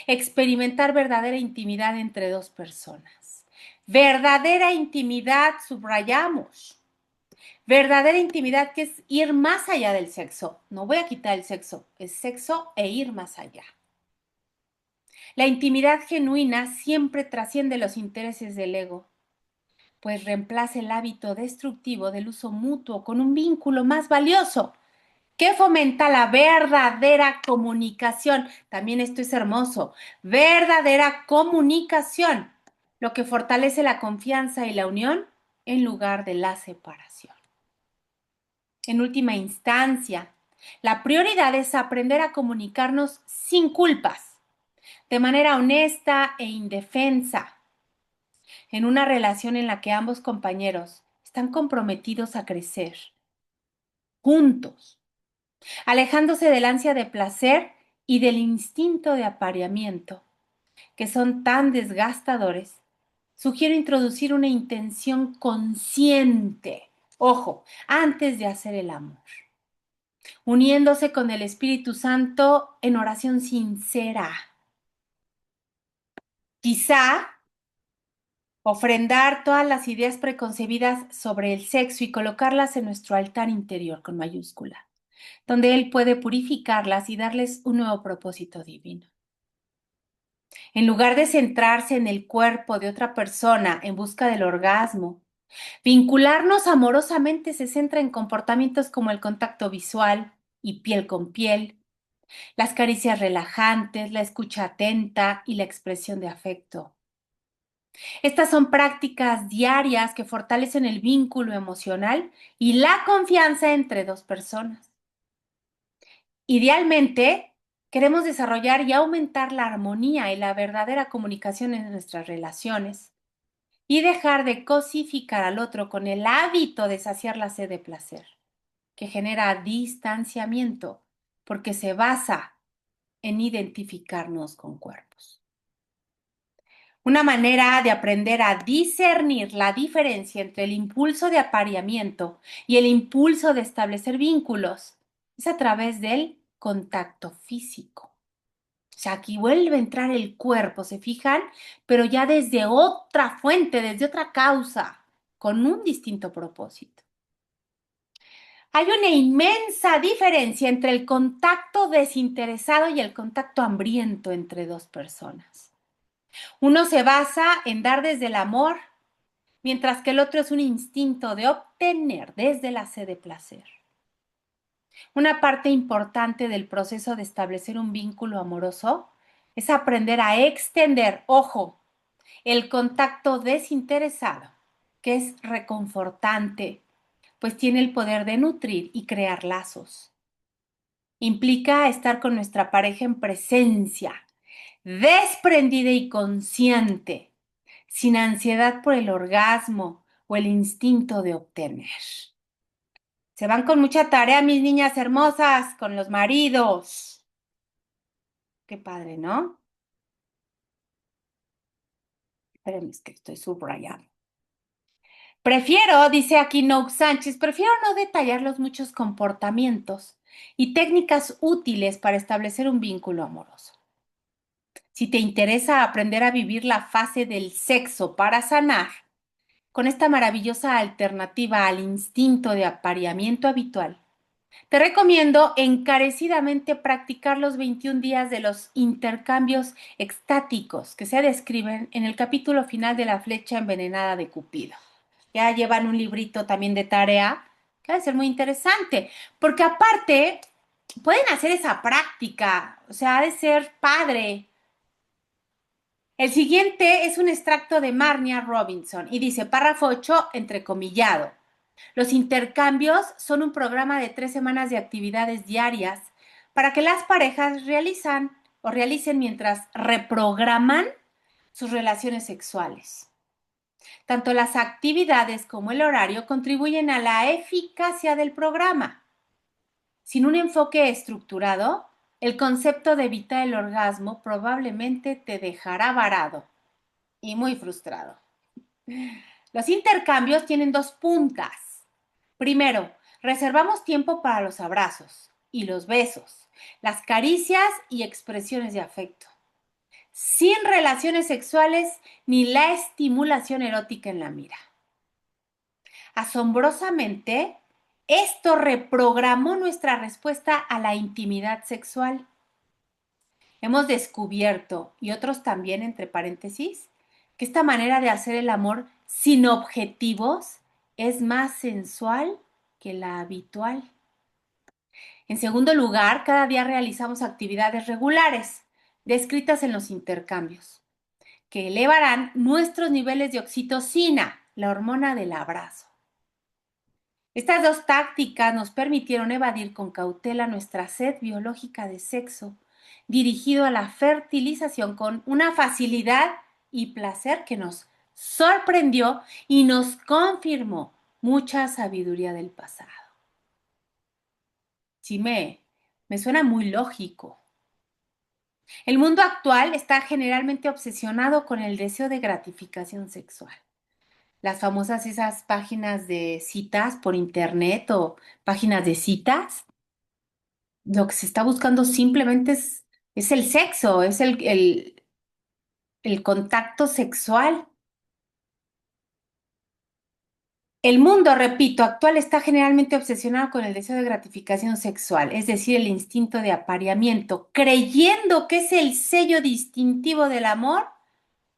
experimentar verdadera intimidad entre dos personas. Verdadera intimidad, subrayamos. Verdadera intimidad que es ir más allá del sexo. No voy a quitar el sexo, es sexo e ir más allá. La intimidad genuina siempre trasciende los intereses del ego, pues reemplaza el hábito destructivo del uso mutuo con un vínculo más valioso que fomenta la verdadera comunicación. También esto es hermoso, verdadera comunicación, lo que fortalece la confianza y la unión en lugar de la separación. En última instancia, la prioridad es aprender a comunicarnos sin culpas, de manera honesta e indefensa, en una relación en la que ambos compañeros están comprometidos a crecer juntos, alejándose del ansia de placer y del instinto de apareamiento, que son tan desgastadores. Sugiero introducir una intención consciente, ojo, antes de hacer el amor, uniéndose con el Espíritu Santo en oración sincera. Quizá Ofrendar todas las ideas preconcebidas sobre el sexo y colocarlas en nuestro altar interior con mayúscula, donde Él puede purificarlas y darles un nuevo propósito divino. En lugar de centrarse en el cuerpo de otra persona en busca del orgasmo, vincularnos amorosamente se centra en comportamientos como el contacto visual y piel con piel, las caricias relajantes, la escucha atenta y la expresión de afecto. Estas son prácticas diarias que fortalecen el vínculo emocional y la confianza entre dos personas. Idealmente, queremos desarrollar y aumentar la armonía y la verdadera comunicación en nuestras relaciones y dejar de cosificar al otro con el hábito de saciar la sed de placer, que genera distanciamiento porque se basa en identificarnos con cuerpos. Una manera de aprender a discernir la diferencia entre el impulso de apareamiento y el impulso de establecer vínculos es a través del contacto físico. O sea, aquí vuelve a entrar el cuerpo, ¿se fijan? Pero ya desde otra fuente, desde otra causa, con un distinto propósito. Hay una inmensa diferencia entre el contacto desinteresado y el contacto hambriento entre dos personas. Uno se basa en dar desde el amor, mientras que el otro es un instinto de obtener desde la sed de placer. Una parte importante del proceso de establecer un vínculo amoroso es aprender a extender, ojo, el contacto desinteresado, que es reconfortante, pues tiene el poder de nutrir y crear lazos. Implica estar con nuestra pareja en presencia, desprendida y consciente, sin ansiedad por el orgasmo o el instinto de obtener. Se van con mucha tarea, mis niñas hermosas, con los maridos. Qué padre, ¿no? Espérenme, es que estoy subrayando. Prefiero, dice aquí Nouk Sánchez, prefiero no detallar los muchos comportamientos y técnicas útiles para establecer un vínculo amoroso. Si te interesa aprender a vivir la fase del sexo para sanar, con esta maravillosa alternativa al instinto de apareamiento habitual, te recomiendo encarecidamente practicar los 21 días de los intercambios extáticos que se describen en el capítulo final de La flecha envenenada de Cupido. Ya llevan un librito también de tarea que va a ser muy interesante, porque aparte pueden hacer esa práctica, o sea, ha de ser padre. El siguiente es un extracto de Marnia Robinson y dice, párrafo 8, entrecomillado. Los intercambios son un programa de 3 semanas de actividades diarias para que las parejas realicen mientras reprograman sus relaciones sexuales. Tanto las actividades como el horario contribuyen a la eficacia del programa. Sin un enfoque estructurado, el concepto de evitar el orgasmo probablemente te dejará varado y muy frustrado. Los intercambios tienen dos puntas. Primero, reservamos tiempo para los abrazos y los besos, las caricias y expresiones de afecto, sin relaciones sexuales ni la estimulación erótica en la mira. Asombrosamente, esto reprogramó nuestra respuesta a la intimidad sexual. Hemos descubierto, y otros también entre paréntesis, que esta manera de hacer el amor sin objetivos es más sensual que la habitual. En segundo lugar, cada día realizamos actividades regulares, descritas en los intercambios, que elevarán nuestros niveles de oxitocina, la hormona del abrazo. Estas dos tácticas nos permitieron evadir con cautela nuestra sed biológica de sexo, dirigido a la fertilización con una facilidad y placer que nos sorprendió y nos confirmó mucha sabiduría del pasado. Sí, me suena muy lógico. El mundo actual está generalmente obsesionado con el deseo de gratificación sexual. Las famosas esas páginas de citas por internet o páginas de citas, lo que se está buscando simplemente es el sexo, es el contacto sexual. El mundo, repito, actual está generalmente obsesionado con el deseo de gratificación sexual, es decir, el instinto de apareamiento, creyendo que es el sello distintivo del amor,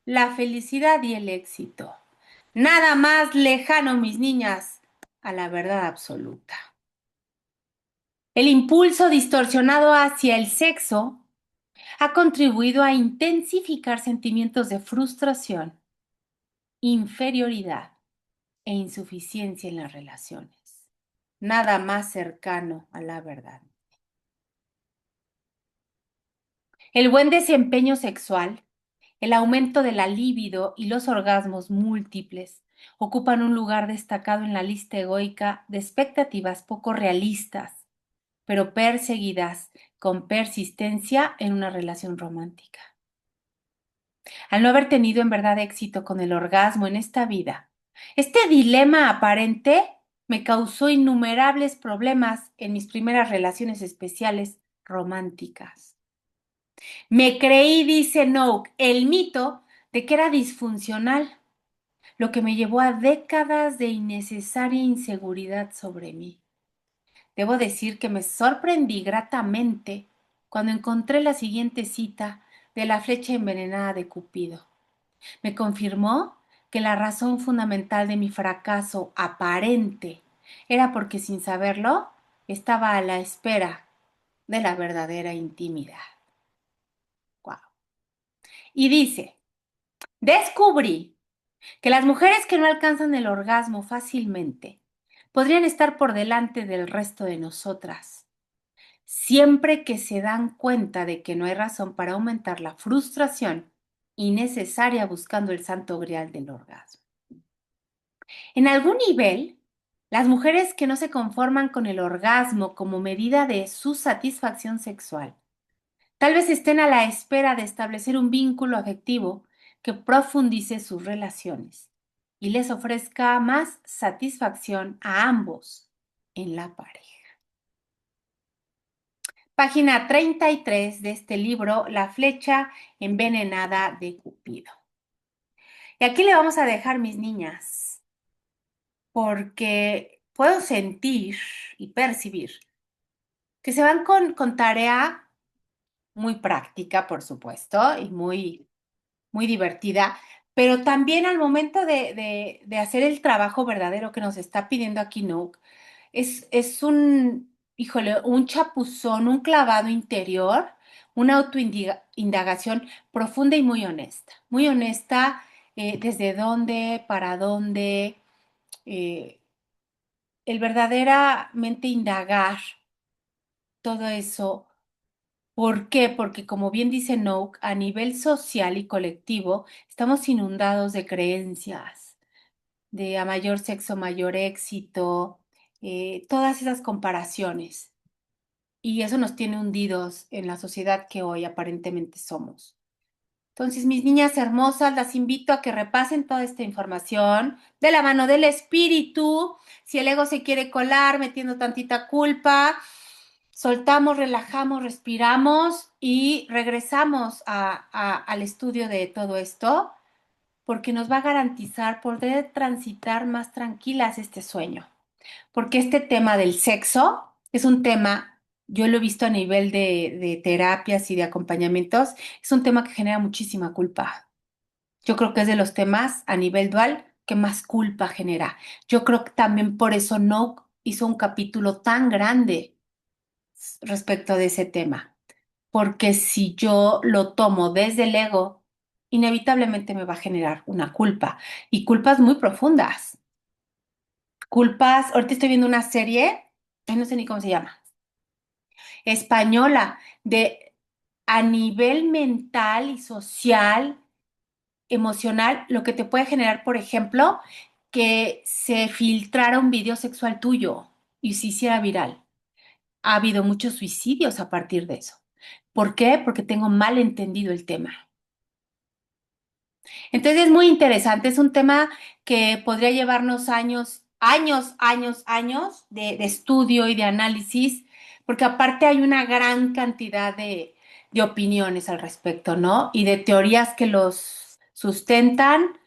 la felicidad y el éxito. Nada más lejano, mis niñas, a la verdad absoluta. El impulso distorsionado hacia el sexo ha contribuido a intensificar sentimientos de frustración, inferioridad e insuficiencia en las relaciones. Nada más cercano a la verdad. El buen desempeño sexual, el aumento de la libido y los orgasmos múltiples ocupan un lugar destacado en la lista egoica de expectativas poco realistas, pero perseguidas con persistencia en una relación romántica. Al no haber tenido en verdad éxito con el orgasmo en esta vida, este dilema aparente me causó innumerables problemas en mis primeras relaciones especiales románticas. Me creí, dice Noak, el mito de que era disfuncional, lo que me llevó a décadas de innecesaria inseguridad sobre mí. Debo decir que me sorprendí gratamente cuando encontré la siguiente cita de la flecha envenenada de Cupido. Me confirmó que la razón fundamental de mi fracaso aparente era porque sin saberlo estaba a la espera de la verdadera intimidad. Wow. Y dice, descubrí que las mujeres que no alcanzan el orgasmo fácilmente podrían estar por delante del resto de nosotras, siempre que se dan cuenta de que no hay razón para aumentar la frustración innecesaria buscando el santo grial del orgasmo. En algún nivel, las mujeres que no se conforman con el orgasmo como medida de su satisfacción sexual, tal vez estén a la espera de establecer un vínculo afectivo que profundice sus relaciones y les ofrezca más satisfacción a ambos en la pareja. Página 33 de este libro, La flecha envenenada de Cupido. Y aquí le vamos a dejar, mis niñas, porque puedo sentir y percibir que se van con tarea muy práctica, por supuesto, y muy divertida, pero también al momento de hacer el trabajo verdadero que nos está pidiendo aquí Nook, es un, híjole, un chapuzón, un clavado interior, una autoindagación profunda y muy honesta, desde dónde, para dónde, eh, el verdaderamente indagar todo eso. ¿Por qué? Porque como bien dice Noak, a nivel social y colectivo estamos inundados de creencias, de a mayor sexo, mayor éxito, todas esas comparaciones. Y eso nos tiene hundidos en la sociedad que hoy aparentemente somos. Entonces, mis niñas hermosas, las invito a que repasen toda esta información de la mano del espíritu. Si el ego se quiere colar metiendo tantita culpa, soltamos, relajamos, respiramos y regresamos al estudio de todo esto, porque nos va a garantizar poder transitar más tranquilas este sueño. Porque este tema del sexo es un tema, yo lo he visto a nivel de terapias y de acompañamientos, es un tema que genera muchísima culpa. Yo creo que es de los temas a nivel dual que más culpa genera. Yo creo que también por eso no hizo un capítulo tan grande respecto de ese tema. Porque si yo lo tomo desde el ego, inevitablemente me va a generar una culpa y culpas muy profundas. Culpas, ahorita estoy viendo una serie, ay, no sé ni cómo se llama, española, de a nivel mental y social, emocional, lo que te puede generar, por ejemplo, que se filtrara un video sexual tuyo y se hiciera viral. Ha habido muchos suicidios a partir de eso. ¿Por qué? Porque tengo mal entendido el tema. Entonces es muy interesante, es un tema que podría llevarnos años de estudio y de análisis, porque aparte hay una gran cantidad de opiniones al respecto, ¿no? Y de teorías que los sustentan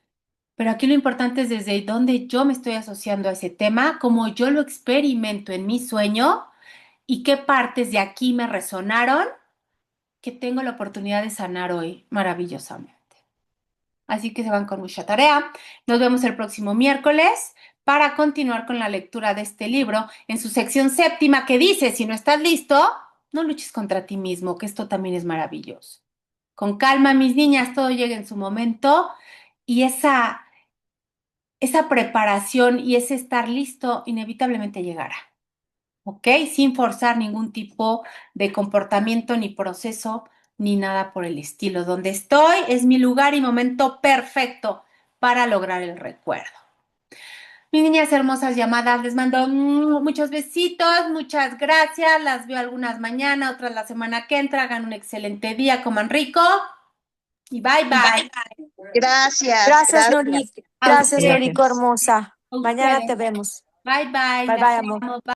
Pero aquí lo importante es desde dónde yo me estoy asociando a ese tema, cómo yo lo experimento en mi sueño y qué partes de aquí me resonaron que tengo la oportunidad de sanar hoy maravillosamente. Así que se van con mucha tarea. Nos vemos el próximo miércoles para continuar con la lectura de este libro en su sección séptima que dice, si no estás listo, no luches contra ti mismo, que esto también es maravilloso. Con calma, mis niñas, todo llega en su momento y esa preparación y ese estar listo inevitablemente llegará. ¿Ok? Sin forzar ningún tipo de comportamiento ni proceso ni nada por el estilo. Donde estoy es mi lugar y momento perfecto para lograr el recuerdo. Mis niñas hermosas llamadas, les mando muchos besitos, muchas gracias. Las veo algunas mañana, otras la semana que entra. Hagan un excelente día, coman rico y bye bye. Gracias, Gracias, gracias. Noni. A Gracias, ustedes, Noriko Gracias. hermosa. a Mañana te ustedes. vemos. Bye bye. Bye Las bye, amor. amo.